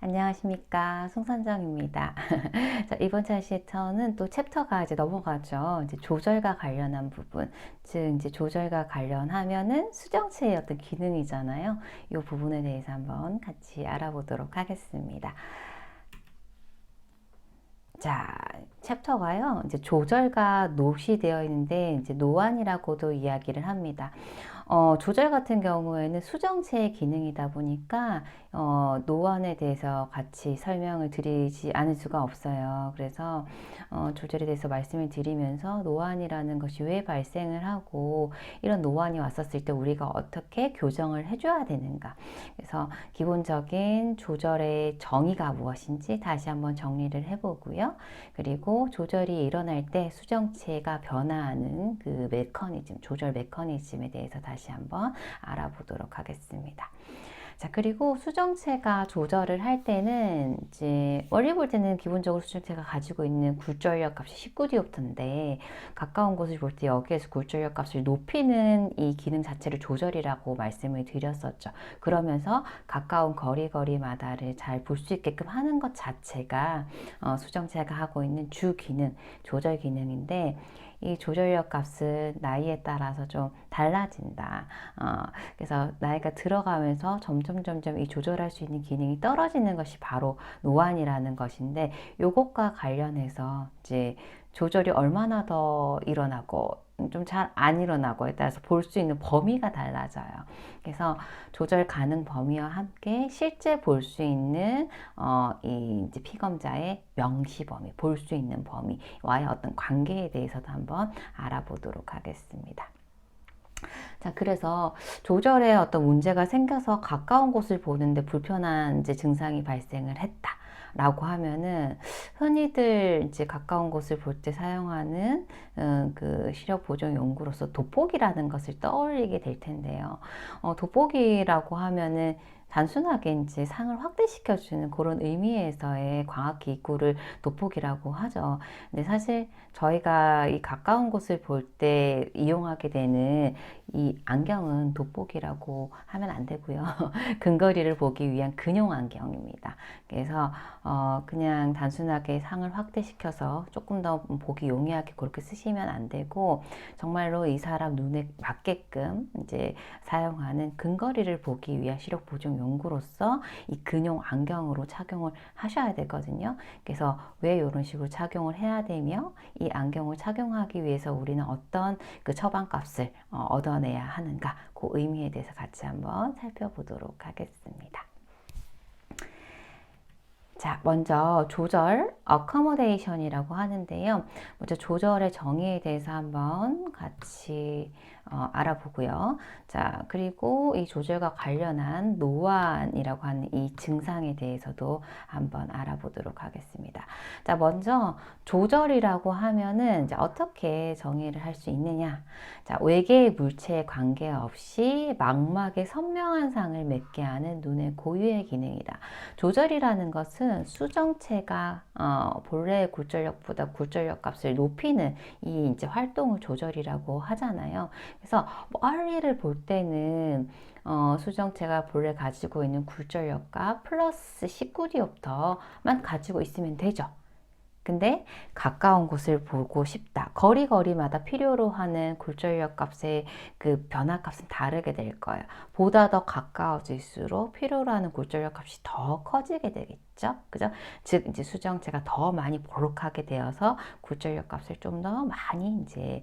안녕하십니까. 송선정입니다. 자, 이번 챕터는 또 챕터가 이제 넘어가죠. 이제 조절과 관련한 부분. 즉, 이제 조절과 관련하면은 수정체의 어떤 기능이잖아요. 이 부분에 대해서 한번 같이 알아보도록 하겠습니다. 자, 챕터가요. 이제 조절과 not이 되어 있는데, 이제 노안이라고도 이야기를 합니다. 조절 같은 경우에는 수정체의 기능이다 보니까 노안에 대해서 같이 설명을 드리지 않을 수가 없어요. 그래서 조절에 대해서 말씀을 드리면서 노안이라는 것이 왜 발생을 하고 이런 노안이 왔었을 때 우리가 어떻게 교정을 해줘야 되는가. 그래서 기본적인 조절의 정의가 무엇인지 다시 한번 정리를 해보고요. 그리고 조절이 일어날 때 수정체가 변화하는 그 메커니즘, 조절 메커니즘에 대해서 다시 한번 알아보도록 하겠습니다. 자, 그리고 수정체가 조절을 할 때는 이제 원리 볼 때는 기본적으로 수정체가 가지고 있는 굴절력 값이 19디옵터인데 가까운 곳을 볼 때 여기에서 굴절력 값을 높이는 이 기능 자체를 조절이라고 말씀을 드렸었죠. 그러면서 가까운 거리마다를 잘 볼 수 있게끔 하는 것 자체가 수정체가 하고 있는 주 기능, 조절 기능인데 이 조절력 값은 나이에 따라서 좀 달라진다. 그래서 나이가 들어가면서 점점 이 조절할 수 있는 기능이 떨어지는 것이 바로 노안이라는 것인데 요것과 관련해서 이제 조절이 얼마나 더 일어나고 좀 잘 안 일어나고에 따라서 볼 수 있는 범위가 달라져요. 그래서 조절 가능 범위와 함께 실제 볼 수 있는 이 이제 피검자의 명시 범위, 볼 수 있는 범위와의 어떤 관계에 대해서도 한번 알아보도록 하겠습니다. 자, 그래서 조절에 어떤 문제가 생겨서 가까운 곳을 보는데 불편한 이제 증상이 발생을 했다. 라고 하면은 흔히들 이제 가까운 곳을 볼 때 사용하는 그 시력 보정 용구로서 돋보기라는 것을 떠올리게 될 텐데요. 돋보기라고 하면은 단순하게 이제 상을 확대시켜주는 그런 의미에서의 광학 기구를 돋보기라고 하죠. 근데 사실 저희가 이 가까운 곳을 볼 때 이용하게 되는 이 안경은 돋보기라고 하면 안 되고요. 근거리를 보기 위한 근용 안경입니다. 그래서 그냥 단순하게 상을 확대시켜서 조금 더 보기 용이하게 그렇게 쓰시면 안 되고 정말로 이 사람 눈에 맞게끔 이제 사용하는 근거리를 보기 위한 시력 보정 용구로서 이 근용 안경으로 착용을 하셔야 되거든요. 그래서 왜 이런 식으로 착용을 해야 되며 이 안경을 착용하기 위해서 우리는 어떤 그 처방값을 얻어내야 하는가 그 의미에 대해서 같이 한번 살펴보도록 하겠습니다. 자, 먼저 조절, accommodation이라고 하는데요. 먼저 조절의 정의에 대해서 한번 같이 알아보고요. 자, 그리고 이 조절과 관련한 노안이라고 하는 이 증상에 대해서도 한번 알아보도록 하겠습니다. 자, 먼저 조절이라고 하면은 이제 어떻게 정의를 할 수 있느냐? 자, 외계의 물체에 관계없이 망막에 선명한 상을 맺게 하는 눈의 고유의 기능이다. 조절이라는 것은 수정체가 본래의 굴절력보다 굴절력 값을 높이는 이 이제 활동을 조절이라고 하잖아요. 그래서 멀리를 볼 때는 수정체가 본래 가지고 있는 굴절력값 플러스 19디옵터만 가지고 있으면 되죠. 근데 가까운 곳을 보고 싶다. 거리마다 필요로 하는 굴절력 값의 그 변화 값은 다르게 될 거예요. 보다 더 가까워질수록 필요로 하는 굴절력 값이 더 커지게 되겠죠. 그죠? 즉, 이제 수정체가 더 많이 보록하게 되어서 굴절력 값을 좀 더 많이 이제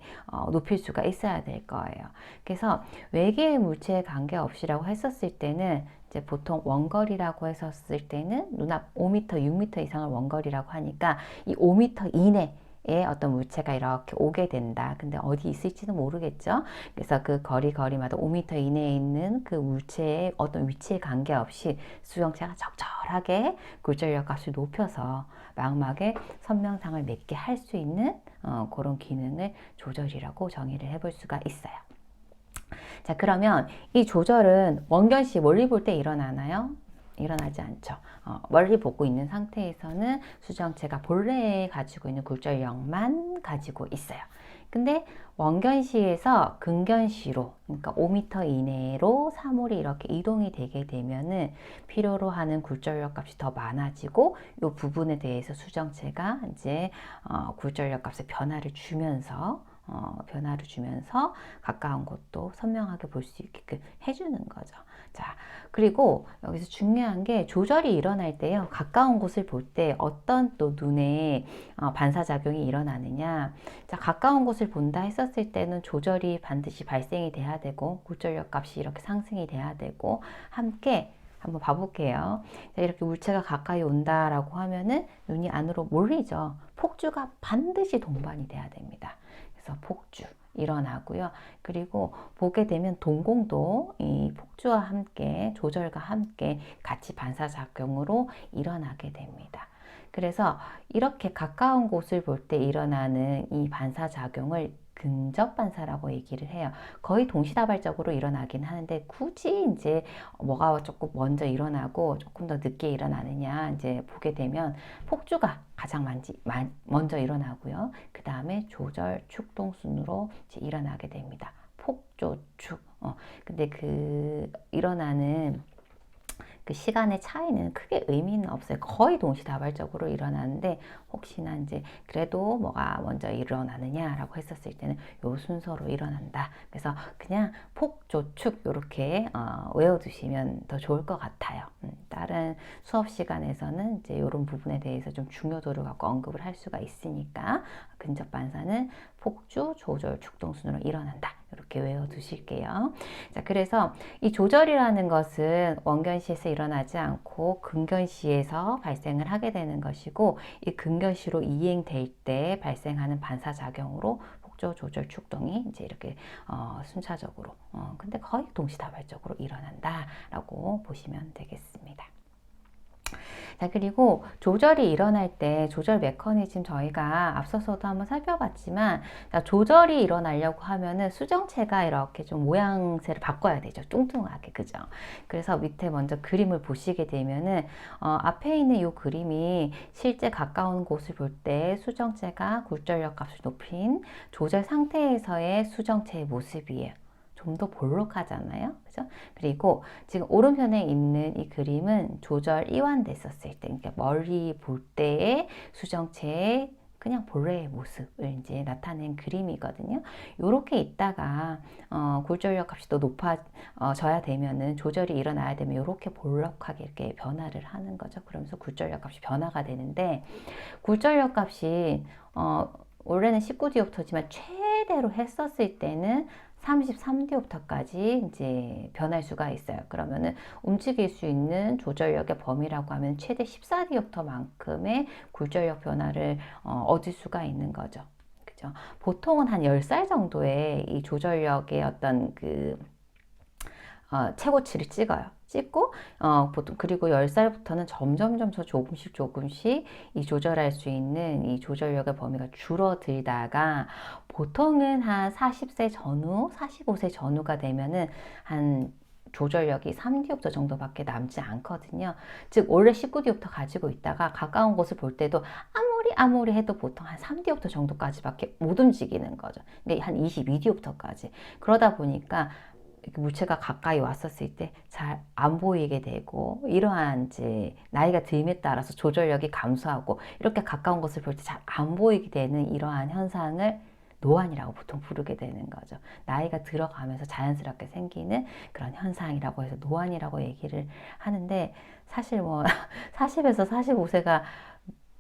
높일 수가 있어야 될 거예요. 그래서 외계의 물체에 관계없이라고 했었을 때는 이제 보통 원거리라고 했었을 때는 눈앞 5m, 6m 이상을 원거리라고 하니까 이 5m 이내에 어떤 물체가 이렇게 오게 된다. 근데 어디 있을지는 모르겠죠. 그래서 그 거리마다 5m 이내에 있는 그 물체의 어떤 위치에 관계없이 수정체가 적절하게 굴절력 값을 높여서 망막에 선명상을 맺게 할 수 있는 그런 기능을 조절이라고 정의를 해볼 수가 있어요. 자, 그러면 이 조절은 원견시 멀리 볼 때 일어나나요? 일어나지 않죠. 멀리 보고 있는 상태에서는 수정체가 본래 가지고 있는 굴절력만 가지고 있어요. 근데 원견시에서 근견시로, 그러니까 5m 이내로 사물이 이렇게 이동이 되게 되면은 필요로 하는 굴절력 값이 더 많아지고, 이 부분에 대해서 수정체가 이제 굴절력 값에 변화를 주면서 가까운 곳도 선명하게 볼 수 있게끔 해주는 거죠. 자, 그리고 여기서 중요한 게 조절이 일어날 때요. 가까운 곳을 볼 때 어떤 또 눈에 반사작용이 일어나느냐. 자, 가까운 곳을 본다 했었을 때는 조절이 반드시 발생이 돼야 되고, 굴절력 값이 이렇게 상승이 돼야 되고, 함께 한번 봐볼게요. 자, 이렇게 물체가 가까이 온다라고 하면은 눈이 안으로 몰리죠. 폭주가 반드시 동반이 돼야 됩니다. 그래서 폭주 일어나고요. 그리고 보게 되면 동공도 이 폭주와 함께 조절과 함께 같이 반사작용으로 일어나게 됩니다. 그래서 이렇게 가까운 곳을 볼 때 일어나는 이 반사작용을 근접 반사라고 얘기를 해요. 거의 동시다발적으로 일어나긴 하는데, 굳이 이제 뭐가 조금 먼저 일어나고 조금 더 늦게 일어나느냐 이제 보게 되면 폭주가 가장 먼저 일어나고요. 그 다음에 조절, 축동 순으로 이제 일어나게 됩니다. 폭조, 축. 근데 그 일어나는 그 시간의 차이는 크게 의미는 없어요. 거의 동시다발적으로 일어나는데, 혹시나 이제 그래도 뭐가 먼저 일어나느냐라고 했었을 때는 요 순서로 일어난다. 그래서 그냥 폭조축 이렇게 외워두시면 더 좋을 것 같아요. 다른 수업 시간에서는 이제 이런 부분에 대해서 좀 중요도를 갖고 언급을 할 수가 있으니까, 근접 반사는 폭주, 조절, 축동 순으로 일어난다. 이렇게 외워두실게요. 자, 그래서 이 조절이라는 것은 원견시에서 일어나지 않고 근견시에서 발생을 하게 되는 것이고, 이 근견시로 이행될 때 발생하는 반사작용으로 폭조, 조절, 축동이 이제 이렇게 순차적으로 근데 거의 동시다발적으로 일어난다라고 보시면 되겠습니다. 자, 그리고 조절이 일어날 때 조절 메커니즘 저희가 앞서서도 한번 살펴봤지만, 자, 조절이 일어나려고 하면은 수정체가 이렇게 좀 모양새를 바꿔야 되죠. 뚱뚱하게, 그죠? 그래서 밑에 먼저 그림을 보시게 되면은 앞에 있는 이 그림이 실제 가까운 곳을 볼 때 수정체가 굴절력 값을 높인 조절 상태에서의 수정체의 모습이에요. 좀 더 볼록하잖아요. 그죠? 그리고 지금 오른편에 있는 이 그림은 조절 이완됐었을 때, 그러니까 멀리 볼 때의 수정체의 그냥 본래의 모습을 이제 나타낸 그림이거든요. 이렇게 있다가 굴절력 값이 또 높아져야 되면은, 조절이 일어나야 되면 이렇게 볼록하게 이렇게 변화를 하는 거죠. 그러면서 굴절력 값이 변화가 되는데, 굴절력 값이 원래는 19디옵터지만 최대로 했었을 때는 33디옵터까지 이제 변할 수가 있어요. 그러면은 움직일 수 있는 조절력의 범위라고 하면 최대 14디옵터만큼의 굴절력 변화를 얻을 수가 있는 거죠. 그죠? 보통은 한 10살 정도의 이 조절력의 어떤 그 최고치를 찍고 보통 그리고 10살부터는 점점 조금씩 이 조절할 수 있는 이 조절력의 범위가 줄어들다가, 보통은 한 40세 전후, 45세 전후가 되면은 한 조절력이 3디옵터 정도밖에 남지 않거든요. 즉 원래 19디옵터 가지고 있다가 가까운 곳을 볼 때도 아무리 해도 보통 한 3디옵터 정도까지밖에 못 움직이는 거죠. 그러니까 한 22디옵터까지. 그러다 보니까 물체가 가까이 왔었을 때 잘 안 보이게 되고, 이러한 이제 나이가 듦에 따라서 조절력이 감소하고 이렇게 가까운 것을 볼 때 잘 안 보이게 되는 이러한 현상을 노안이라고 보통 부르게 되는 거죠. 나이가 들어가면서 자연스럽게 생기는 그런 현상이라고 해서 노안이라고 얘기를 하는데, 사실 뭐 40에서 45세가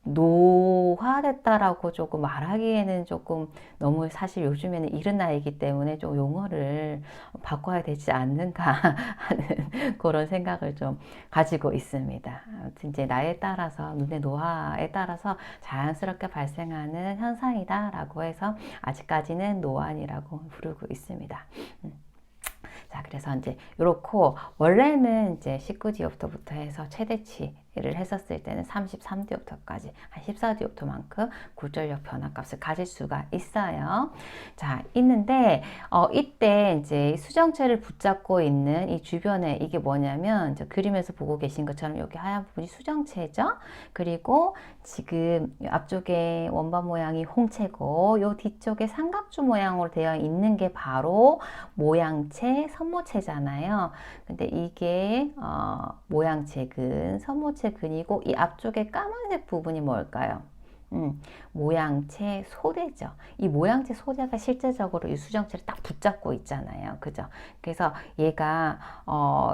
노화됐다라고 조금 말하기에는 조금 너무, 사실 요즘에는 이른 나이이기 때문에 좀 용어를 바꿔야 되지 않는가 하는 그런 생각을 좀 가지고 있습니다. 아무튼 이제 나이에 따라서, 눈의 노화에 따라서 자연스럽게 발생하는 현상이다라고 해서 아직까지는 노안이라고 부르고 있습니다. 자, 그래서 이제 요렇고, 원래는 이제 19디옵터부터 해서 최대치 를 했었을 때는 33디옵터까지 한 14디옵터만큼 굴절력 변화값을 가질 수가 있어요. 자, 있는데 이때 이제 수정체를 붙잡고 있는 이 주변에 이게 뭐냐면 그림에서 보고 계신 것처럼 여기 하얀 부분이 수정체죠. 그리고 지금 앞쪽에 원반 모양이 홍채고 요 뒤쪽에 삼각주 모양으로 되어 있는 게 바로 모양체, 선모체잖아요. 근데 이게 모양체근, 선모체근이고 이 앞쪽에 까만색 부분이 뭘까요? 모양체 소대죠. 이 모양체 소대가 실제적으로 이 수정체를 딱 붙잡고 있잖아요. 그죠? 그래서 얘가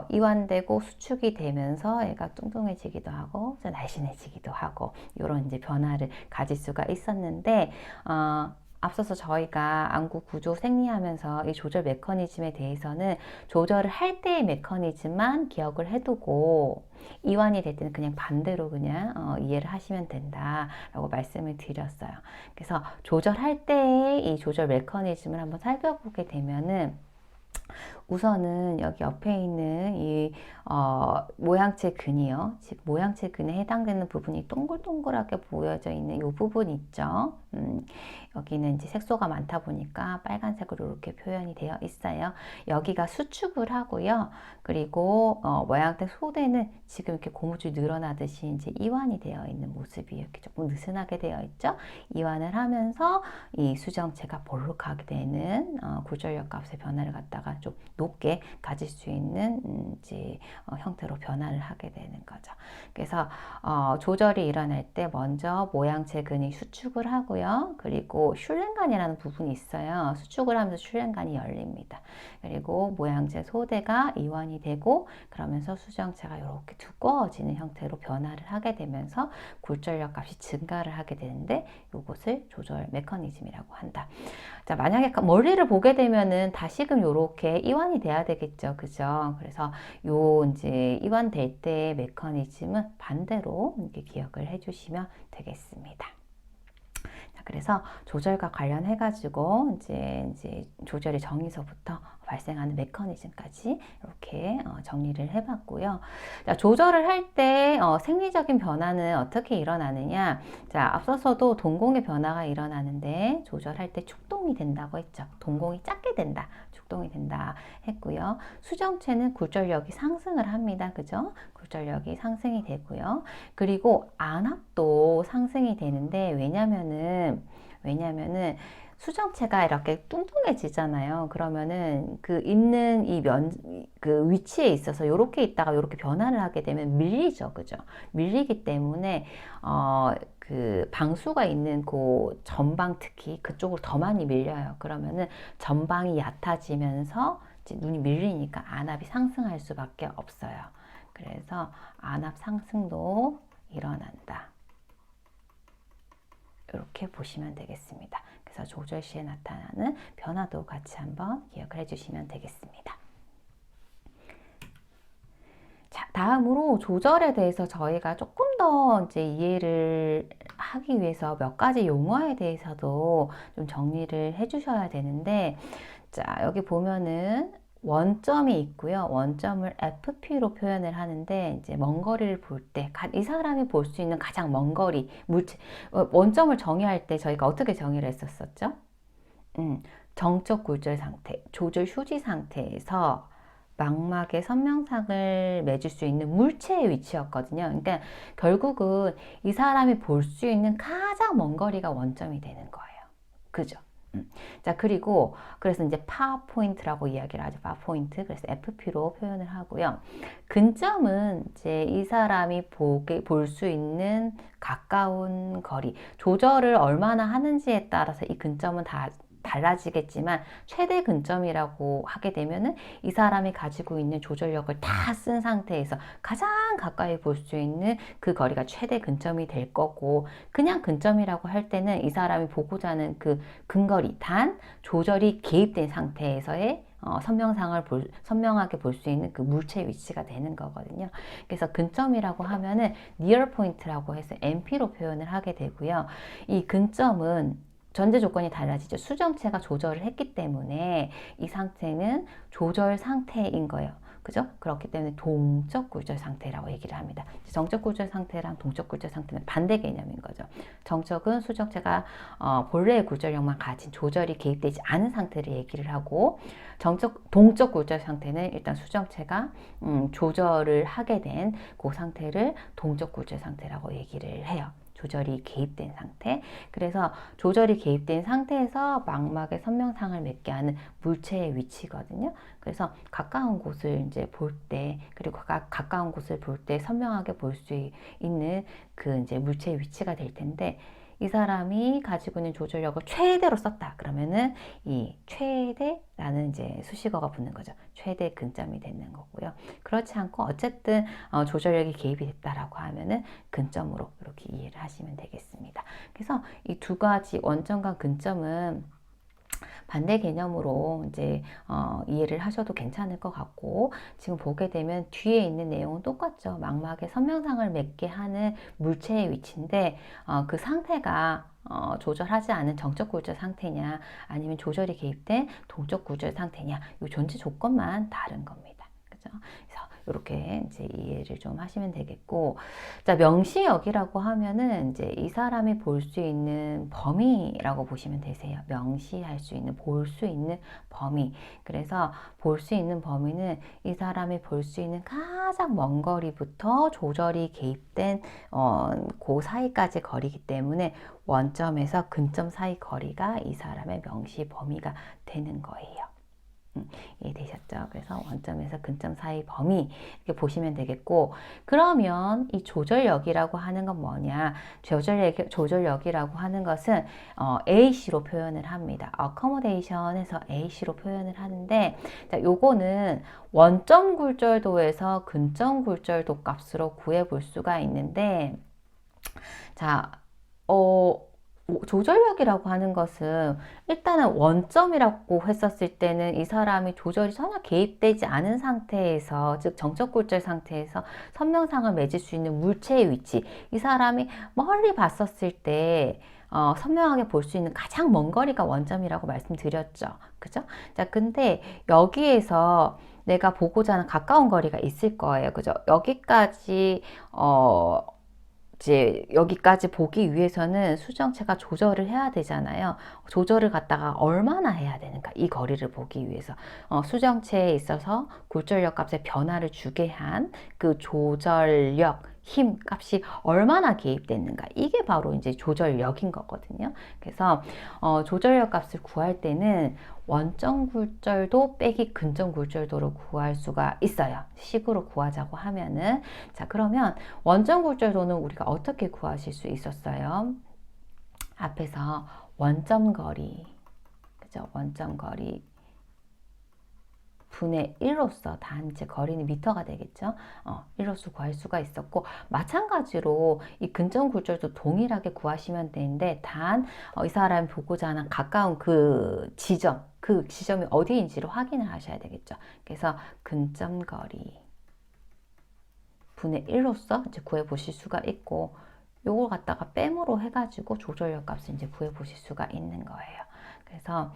이완되고 수축이 되면서 얘가 뚱뚱해지기도 하고 날씬해지기도 하고 이런 이제 변화를 가질 수가 있었는데 앞서서 저희가 안구 구조 생리하면서 이 조절 메커니즘에 대해서는 조절을 할 때의 메커니즘만 기억을 해두고 이완이 될 때는 그냥 반대로 그냥 이해를 하시면 된다라고 말씀을 드렸어요. 그래서 조절할 때의 이 조절 메커니즘을 한번 살펴보게 되면은 우선은 여기 옆에 있는 이 모양체 근이요. 즉 모양체 근에 해당되는 부분이 동글동글하게 보여져 있는 이 부분 있죠. 여기는 이제 색소가 많다 보니까 빨간색으로 이렇게 표현이 되어 있어요. 여기가 수축을 하고요. 그리고 모양체 소대는 지금 이렇게 고무줄 늘어나듯이 이제 이완이 되어 있는 모습이 이렇게 조금 느슨하게 되어 있죠. 이완을 하면서 이 수정체가 볼록하게 되는 굴절력 값의 변화를 갖다가 좀 높게 가질 수 있는 이제 형태로 변화를 하게 되는 거죠. 그래서 조절이 일어날 때 먼저 모양체 근이 수축을 하고요. 그리고 슐렌간이라는 부분이 있어요. 수축을 하면서 슐렌간이 열립니다. 그리고 모양체 소대가 이완이 되고 그러면서 수정체가 이렇게 두꺼워지는 형태로 변화를 하게 되면서 굴절력 값이 증가를 하게 되는데 이것을 조절 메커니즘이라고 한다. 자, 만약에 머리를 보게 되면은 다시금 이렇게 이완이 돼야 되겠죠. 그죠? 그래서 요 이제 이완될 때의 메커니즘은 반대로 이렇게 기억을 해주시면 되겠습니다. 그래서 조절과 관련해 가지고 이제 조절의 정의서부터 발생하는 메커니즘까지 이렇게 정리를 해봤고요. 자, 조절을 할 때 생리적인 변화는 어떻게 일어나느냐? 자, 앞서서도 동공의 변화가 일어나는데 조절할 때 축동이 된다고 했죠. 동공이 작게 된다. 축동이 된다 했고요. 수정체는 굴절력이 상승을 합니다. 그죠? 굴절력이 상승이 되고요. 그리고 안압도 상승이 되는데 왜냐면은 수정체가 이렇게 뚱뚱해지잖아요. 그러면은 그 있는 그 위치에 있어서 이렇게 있다가 이렇게 변화를 하게 되면 밀리죠. 그죠? 밀리기 때문에, 그 방수가 있는 그 전방 특히 그쪽으로 더 많이 밀려요. 그러면은 전방이 얕아지면서 이제 눈이 밀리니까 안압이 상승할 수밖에 없어요. 그래서 안압 상승도 일어난다. 이렇게 보시면 되겠습니다. 그래서 조절 시에 나타나는 변화도 같이 한번 기억을 해주시면 되겠습니다. 자, 다음으로 조절에 대해서 저희가 조금 더 이제 이해를 하기 위해서 몇 가지 용어에 대해서도 좀 정리를 해주셔야 되는데, 자, 여기 보면은 원점이 있고요. 원점을 FP로 표현을 하는데 이제 먼 거리를 볼 때 이 사람이 볼 수 있는 가장 먼 거리 물체 원점을 정의할 때 저희가 어떻게 정의를 했었었죠? 정적 굴절 상태, 조절 휴지 상태에서 망막의 선명상을 맺을 수 있는 물체의 위치였거든요. 그러니까 결국은 이 사람이 볼 수 있는 가장 먼 거리가 원점이 되는 거예요. 그죠? 자, 그리고 그래서 이제 파 포인트라고 이야기를 하죠. 파 포인트. 그래서 FP로 표현을 하고요. 근점은 이제 이 사람이 볼 수 있는 가까운 거리. 조절을 얼마나 하는지에 따라서 이 근점은 다 달라지겠지만 최대 근점이라고 하게 되면은 이 사람이 가지고 있는 조절력을 다 쓴 상태에서 가장 가까이 볼 수 있는 그 거리가 최대 근점이 될 거고, 그냥 근점이라고 할 때는 이 사람이 보고자 하는 그 근거리 단 조절이 개입된 상태에서의 선명하게 볼 수 있는 그 물체 위치가 되는 거거든요. 그래서 근점이라고 하면은 near point라고 해서 NP로 표현을 하게 되고요. 이 근점은 전제 조건이 달라지죠. 수정체가 조절을 했기 때문에 이 상태는 조절 상태인 거예요. 그죠? 그렇기 때문에 동적 굴절 상태라고 얘기를 합니다. 정적 굴절 상태랑 동적 굴절 상태는 반대 개념인 거죠. 정적은 수정체가 본래의 굴절력만 가진 조절이 개입되지 않은 상태를 얘기를 하고, 동적 굴절 상태는 일단 수정체가 조절을 하게 된 그 상태를 동적 굴절 상태라고 얘기를 해요. 조절이 개입된 상태. 그래서 조절이 개입된 상태에서 망막의 선명상을 맺게 하는 물체의 위치거든요. 그래서 가까운 곳을 이제 볼 때, 그리고 가까운 곳을 볼 때 선명하게 볼 수 있는 그 이제 물체의 위치가 될 텐데, 이 사람이 가지고 있는 조절력을 최대로 썼다. 그러면은 이 최대라는 이제 수식어가 붙는 거죠. 최대 근점이 되는 거고요. 그렇지 않고 어쨌든 조절력이 개입이 됐다라고 하면은 근점으로 이렇게 이해를 하시면 되겠습니다. 그래서 이 두 가지 원점과 근점은 반대 개념으로 이제 이해를 하셔도 괜찮을 것 같고, 지금 보게 되면 뒤에 있는 내용은 똑같죠. 망막의 선명상을 맺게 하는 물체의 위치인데 그 상태가 조절하지 않은 정적 굴절 상태냐 아니면 조절이 개입된 동적 굴절 상태냐, 이 존재 조건만 다른 겁니다. 그죠? 그래서 이렇게 이제 이해를 좀 하시면 되겠고, 자, 명시역이라고 하면은 이제 이 사람이 볼 수 있는 범위라고 보시면 되세요. 명시할 수 있는, 볼 수 있는 범위. 그래서 볼 수 있는 범위는 이 사람이 볼 수 있는 가장 먼 거리부터 조절이 개입된 그 사이까지 거리이기 때문에 원점에서 근점 사이 거리가 이 사람의 명시 범위가 되는 거예요. 이해되셨죠? 그래서 원점에서 근점 사이 범위 이렇게 보시면 되겠고, 그러면 이 조절력이라고 하는 건 뭐냐? 조절력이라고 하는 것은 AC로 표현을 합니다. accommodation에서 AC로 표현을 하는데, 자, 요거는 원점 굴절도에서 근점 굴절도 값으로 구해 볼 수가 있는데, 자, 조절력이라고 하는 것은 일단은 원점이라고 했었을 때는 이 사람이 조절이 전혀 개입되지 않은 상태에서, 즉 정적 굴절 상태에서 선명상을 맺을 수 있는 물체의 위치, 이 사람이 멀리 봤었을 때 선명하게 볼 수 있는 가장 먼 거리가 원점이라고 말씀드렸죠. 그죠? 자, 근데 여기에서 내가 보고자 하는 가까운 거리가 있을 거예요. 그죠? 이제 여기까지 보기 위해서는 수정체가 조절을 해야 되잖아요. 조절을 갖다가 얼마나 해야 되는가, 이 거리를 보기 위해서 수정체에 있어서 굴절력 값에 변화를 주게 한 그 조절력 힘 값이 얼마나 개입됐는가, 이게 바로 이제 조절력인 거거든요. 그래서 조절력 값을 구할 때는 원점 굴절도 빼기 근점 굴절도로 구할 수가 있어요. 식으로 구하자고 하면은. 자, 그러면 원점 굴절도는 우리가 어떻게 구하실 수 있었어요? 앞에서 원점 거리, 그죠? 원점 거리 분의 1로서 단체 거리는 미터가 되겠죠. 1로서 구할 수가 있었고, 마찬가지로 이 근점 굴절도 동일하게 구하시면 되는데, 단 이 사람이 보고자 하는 가까운 그 지점이 어디인지를 확인을 하셔야 되겠죠. 그래서 근점 거리 분의 1로서 이제 구해 보실 수가 있고, 요걸 갖다가 뺨으로 해가지고 조절력 값을 이제 구해 보실 수가 있는 거예요. 그래서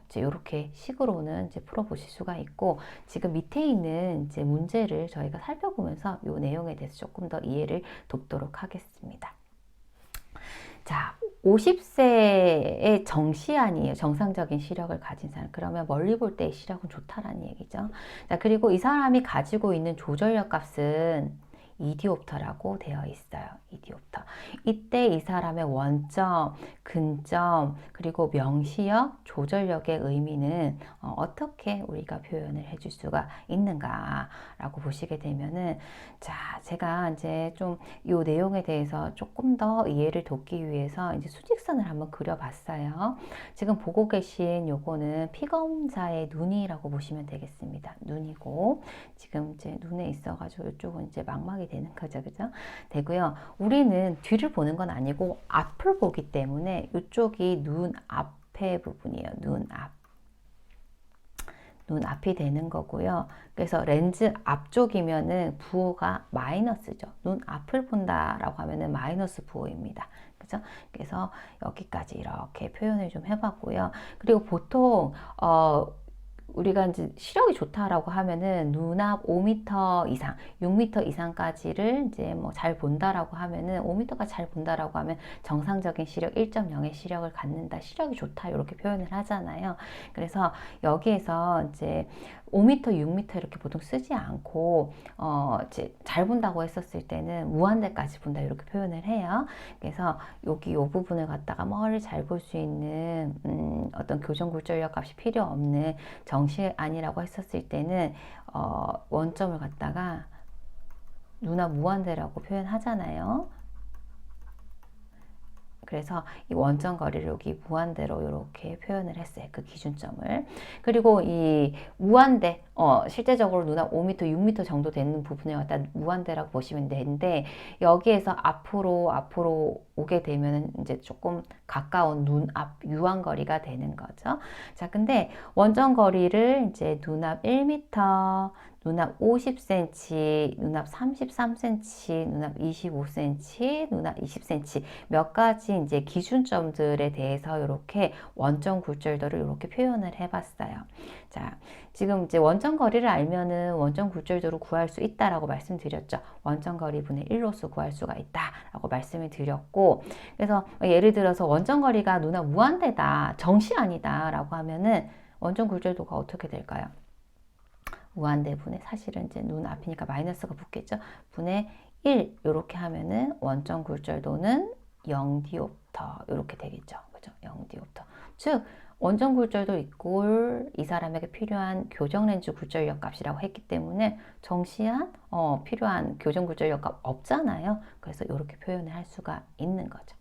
이제 이렇게 식으로는 이제 풀어보실 수가 있고, 지금 밑에 있는 이제 문제를 저희가 살펴보면서 이 내용에 대해서 조금 더 이해를 돕도록 하겠습니다. 자, 50세의 정시안이에요. 정상적인 시력을 가진 사람. 그러면 멀리 볼 때의 시력은 좋다라는 얘기죠. 자, 그리고 이 사람이 가지고 있는 조절력 값은 이디옵터라고 되어 있어요. 이디옵터. 이때 이 사람의 원점, 근점, 그리고 명시력, 조절력의 의미는 어떻게 우리가 표현을 해줄 수가 있는가라고 보시게 되면은, 자, 제가 이제 좀 이 내용에 대해서 조금 더 이해를 돕기 위해서 이제 수직선을 한번 그려봤어요. 지금 보고 계신 요거는 피검사의 눈이라고 보시면 되겠습니다. 눈이고, 지금 이제 눈에 있어가지고 이쪽은 이제 망막이 되는 거죠. 그죠? 되고요. 우리는 뒤를 보는 건 아니고 앞을 보기 때문에 이쪽이 눈 앞의 부분이에요. 눈 앞이 되는 거고요. 그래서 렌즈 앞쪽이면은 부호가 마이너스죠. 눈 앞을 본다라고 하면은 마이너스 부호입니다. 그죠? 그래서 여기까지 이렇게 표현을 좀 해봤고요. 그리고 보통 우리가 이제 시력이 좋다라고 하면은 눈앞 5m 이상, 6m 이상까지를 이제 뭐 잘 본다라고 하면은 5m가 잘 본다라고 하면 정상적인 시력 1.0의 시력을 갖는다, 시력이 좋다 이렇게 표현을 하잖아요. 그래서 여기에서 이제 5m, 6m 이렇게 보통 쓰지 않고 이제 잘 본다고 했었을 때는 무한대까지 본다 이렇게 표현을 해요. 그래서 여기 이 부분을 갖다가 멀리 잘 볼 수 있는 어떤 교정 굴절력 값이 필요 없는 정시안이라고 했었을 때는 원점을 갖다가 눈앞 무한대라고 표현하잖아요. 그래서 이 원점 거리를 여기 무한대로 이렇게 표현을 했어요. 그 기준점을. 그리고 이 무한대, 실제적으로 눈앞 5m, 6m 정도 되는 부분을 갖다 무한대라고 보시면 되는데, 여기에서 앞으로 오게 되면 이제 조금 가까운 눈앞 유한거리가 되는 거죠. 자, 근데 원점 거리를 이제 눈앞 1m, 눈앞 50cm, 눈앞 33cm, 눈앞 25cm, 눈앞 20cm 몇 가지 이제 기준점들에 대해서 이렇게 원점 굴절도를 이렇게 표현을 해봤어요. 자, 지금 이제 원점 거리를 알면은 원점 굴절도를 구할 수 있다라고 말씀드렸죠. 원점 거리 분의 1로서 구할 수가 있다라고 말씀을 드렸고, 그래서 예를 들어서 원점 거리가 눈앞 무한대다, 정시아니다라고 하면은 원점 굴절도가 어떻게 될까요? 무한대 분의 사실은 이제 눈 앞이니까 마이너스가 붙겠죠. 분의 1 이렇게 하면은 원점 굴절도는 0디옵터 이렇게 되겠죠. 그죠? 0디옵터. 즉 원점 굴절도 이꼴 이 사람에게 필요한 교정 렌즈 굴절력 값이라고 했기 때문에 정시한 필요한 교정 굴절력 값 없잖아요. 그래서 이렇게 표현을 할 수가 있는 거죠.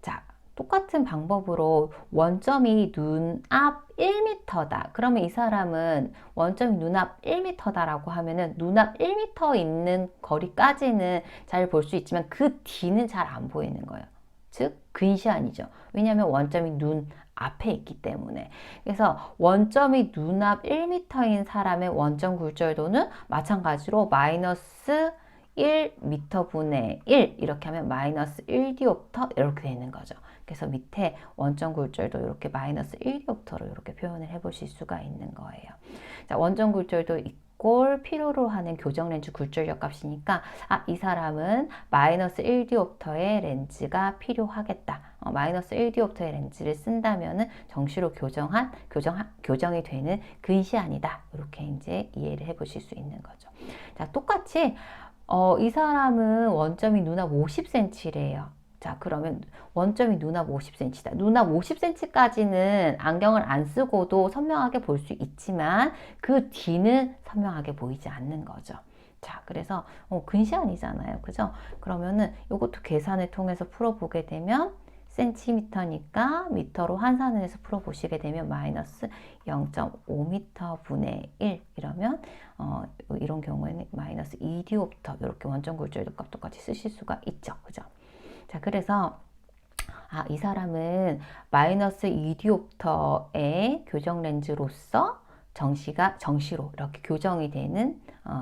자, 똑같은 방법으로 원점이 눈앞 1m다. 그러면 이 사람은 원점이 눈앞 1m다라고 하면은 눈앞 1m 있는 거리까지는 잘 볼 수 있지만 그 뒤는 잘 안 보이는 거예요. 즉 근시안이죠. 왜냐하면 원점이 눈 앞에 있기 때문에. 그래서 원점이 눈앞 1m인 사람의 원점 굴절도는 마찬가지로 마이너스 1m 분의 1 이렇게 하면 마이너스 1디옵터 이렇게 되는 거죠. 그래서 밑에 원점 굴절도 이렇게 마이너스 1디옵터로 이렇게 표현을 해보실 수가 있는 거예요. 자, 원점 굴절도 이꼴 필요로 하는 교정 렌즈 굴절력 값이니까 이 사람은 마이너스 1디옵터의 렌즈가 필요하겠다. 마이너스 1디옵터의 렌즈를 쓴다면은 정시로 교정이 되는 근시안이다. 이렇게 이제 이해를 해보실 수 있는 거죠. 자, 똑같이 이 사람은 원점이 눈앞 50cm래요. 자, 그러면 원점이 눈앞 50cm다. 눈앞 50cm까지는 안경을 안 쓰고도 선명하게 볼 수 있지만 그 뒤는 선명하게 보이지 않는 거죠. 자, 그래서 근시안이잖아요. 그죠? 그러면은 이것도 계산을 통해서 풀어보게 되면 센티미터니까 미터로 환산을 해서 풀어보시게 되면 마이너스 0.5m 분의 1 이러면 이런 경우에는 마이너스 2디옵터 이렇게 원점 굴절도 값 똑같이 쓰실 수가 있죠. 그죠? 자, 그래서 이 사람은 마이너스 2디옵터의 교정 렌즈로서 정시로 이렇게 교정이 되는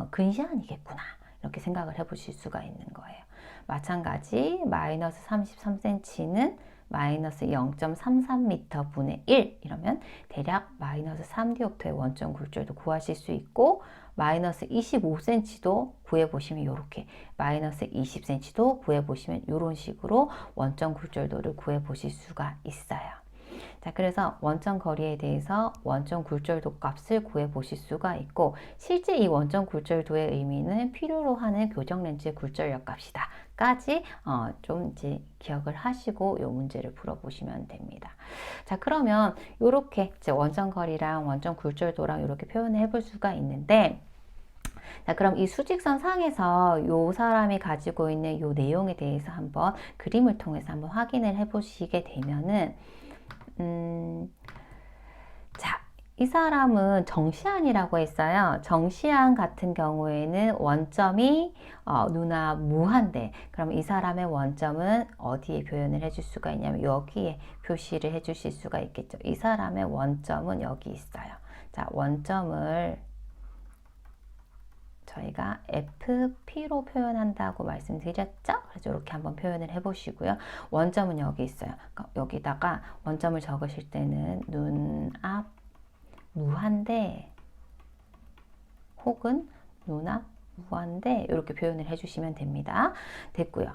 근시안이겠구나 이렇게 생각을 해보실 수가 있는 거예요. 마찬가지 마이너스 33cm는 마이너스 0.33m 분의 1 이러면 대략 마이너스 3디옵터의 원점 굴절도 구하실 수 있고 마이너스 25cm도 구해보시면 이렇게 마이너스 20cm도 구해보시면 이런 식으로 원점 굴절도를 구해보실 수가 있어요. 자, 그래서 원점 거리에 대해서 원점 굴절도 값을 구해 보실 수가 있고 실제 이 원점 굴절도의 의미는 필요로 하는 교정 렌즈의 굴절력 값이다 까지 좀 이제 기억을 하시고 이 문제를 풀어 보시면 됩니다. 자, 그러면 이렇게 이제 원점 거리랑 원점 굴절도랑 이렇게 표현을 해볼 수가 있는데, 자, 그럼 이 수직선 상에서 이 사람이 가지고 있는 이 내용에 대해서 한번 그림을 통해서 한번 확인을 해 보시게 되면은 자, 이 사람은 정시안이라고 했어요. 정시안 같은 경우에는 원점이 눈앞 무한대. 그럼 이 사람의 원점은 어디에 표현을 해줄 수가 있냐면 여기에 표시를 해주실 수가 있겠죠. 이 사람의 원점은 여기 있어요. 자, 원점을 저희가 FP로 표현한다고 말씀드렸죠? 그래서 이렇게 한번 표현을 해보시고요. 원점은 여기 있어요. 그러니까 여기다가 원점을 적으실 때는 눈앞 무한대 혹은 누나 무한대 이렇게 표현을 해주시면 됩니다. 됐고요.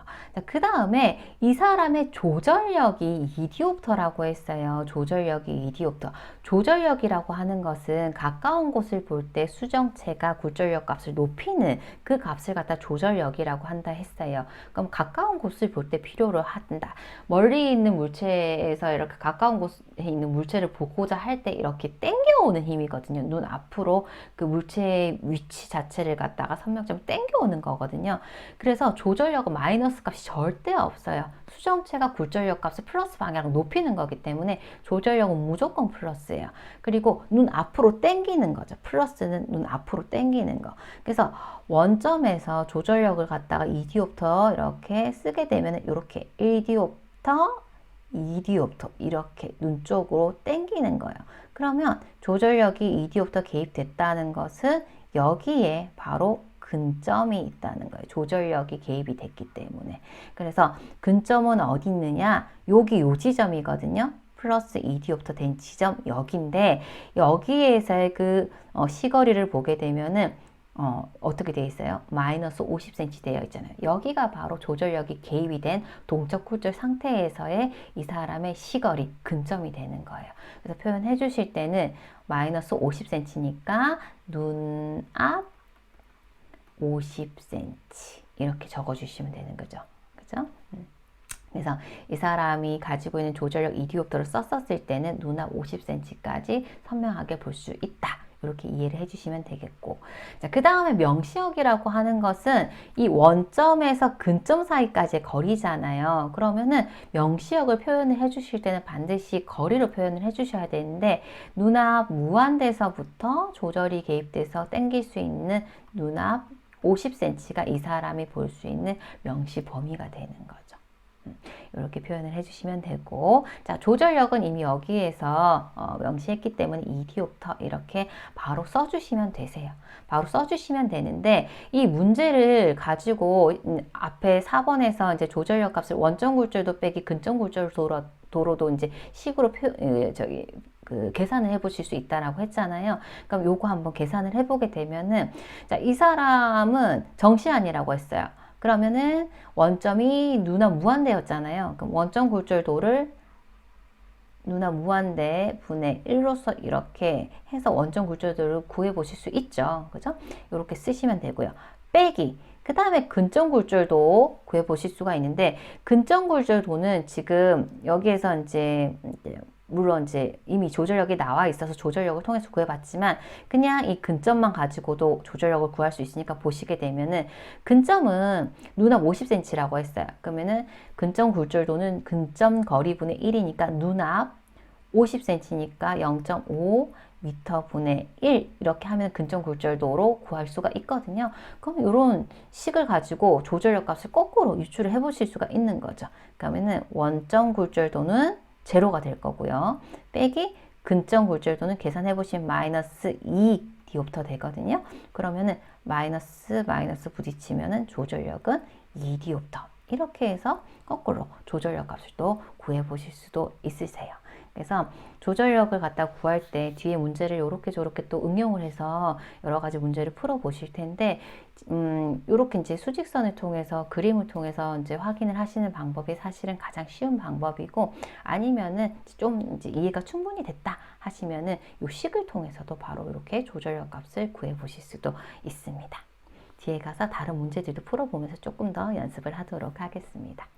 그 다음에 이 사람의 조절력이 이디옵터라고 했어요. 조절력이 이디옵터. 조절력이라고 하는 것은 가까운 곳을 볼 때 수정체가 굴절력 값을 높이는 그 값을 갖다 조절력이라고 한다 했어요. 그럼 가까운 곳을 볼 때 필요로 한다. 멀리 있는 물체에서 이렇게 가까운 곳에 있는 물체를 보고자 할 때 이렇게 당겨오는 힘이거든요. 눈 앞으로 그 물체의 위치 자체를 갖다가 선명점 당겨오는 거거든요. 그래서 조절력은 마이너스 값이 절대 없어요. 수정체가 굴절력 값을 플러스 방향으로 높이는 거기 때문에 조절력은 무조건 플러스예요. 그리고 눈 앞으로 당기는 거죠. 플러스는 눈 앞으로 당기는 거. 그래서 원점에서 조절력을 갖다가 2디옵터 이렇게 쓰게 되면 이렇게 1디옵터 2디옵터 이렇게 눈 쪽으로 당기는 거예요. 그러면 조절력이 2디옵터 개입됐다는 것은 여기에 바로 근점이 있다는 거예요. 조절력이 개입이 됐기 때문에. 그래서 근점은 어디 있느냐? 여기 요 지점이거든요. 플러스 2디옵터 된 지점 여기인데 여기에서의 그 시거리를 보게 되면은 어떻게 되어 있어요? 마이너스 50cm 되어 있잖아요. 여기가 바로 조절력이 개입이 된 동적 굴절 상태에서의 이 사람의 시거리, 근점이 되는 거예요. 그래서 표현해 주실 때는 마이너스 50cm니까 눈 앞 50cm 이렇게 적어 주시면 되는 거죠. 그죠? 그래서 이 사람이 가지고 있는 조절력 2디옵터를 썼었을 때는 눈 앞 50cm까지 선명하게 볼 수 있다. 이렇게 이해를 해주시면 되겠고, 자, 그 다음에 명시역이라고 하는 것은 이 원점에서 근점 사이까지의 거리잖아요. 그러면은 명시역을 표현을 해주실 때는 반드시 거리로 표현을 해주셔야 되는데 눈앞 무한대에서부터 조절이 개입돼서 당길 수 있는 눈앞 50cm가 이 사람이 볼 수 있는 명시 범위가 되는 거죠. 이렇게 표현을 해주시면 되고, 자, 조절력은 이미 여기에서 명시했기 때문에 2디옵터 이렇게 바로 써주시면 되세요. 바로 써주시면 되는데 이 문제를 가지고 앞에 4번에서 이제 조절력 값을 원점 굴절도 빼기 근점 굴절 도로도 이제 식으로 계산을 해보실 수 있다라고 했잖아요. 그럼 요거 한번 계산을 해보게 되면은, 자, 이 사람은 정시안이라고 했어요. 그러면은 원점이 눈앞 무한대였잖아요. 그럼 원점 굴절도를 눈앞 무한대 분의 1로서 이렇게 해서 원점 굴절도를 구해 보실 수 있죠. 그죠? 이렇게 쓰시면 되고요. 빼기. 그 다음에 근점 굴절도 구해 보실 수가 있는데, 근점 굴절도는 지금 여기에서 이제 물론 이제 이미 조절력이 나와 있어서 조절력을 통해서 구해봤지만 그냥 이 근점만 가지고도 조절력을 구할 수 있으니까 보시게 되면은 근점은 눈앞 50cm라고 했어요. 그러면은 근점 굴절도는 근점 거리분의 1이니까 눈앞 50cm니까 0.5 미터 분의 1 이렇게 하면 근점 굴절도로 구할 수가 있거든요. 그럼 이런 식을 가지고 조절력 값을 거꾸로 유출을 해 보실 수가 있는 거죠. 그러면은 원점 굴절도는 제로가 될 거고요. 빼기 근점 굴절도는 계산해 보시면 마이너스 2디옵터 되거든요. 그러면은 마이너스 부딪히면은 조절력은 2디옵터. 이렇게 해서 거꾸로 조절력 값을 또 구해 보실 수도 있으세요. 그래서 조절력을 갖다 구할 때 뒤에 문제를 이렇게 저렇게 또 응용을 해서 여러 가지 문제를 풀어 보실 텐데, 이렇게 이제 수직선을 통해서 그림을 통해서 이제 확인을 하시는 방법이 사실은 가장 쉬운 방법이고, 아니면은 좀 이제 이해가 충분히 됐다 하시면은 요 식을 통해서도 바로 이렇게 조절력 값을 구해 보실 수도 있습니다. 뒤에 가서 다른 문제들도 풀어보면서 조금 더 연습을 하도록 하겠습니다.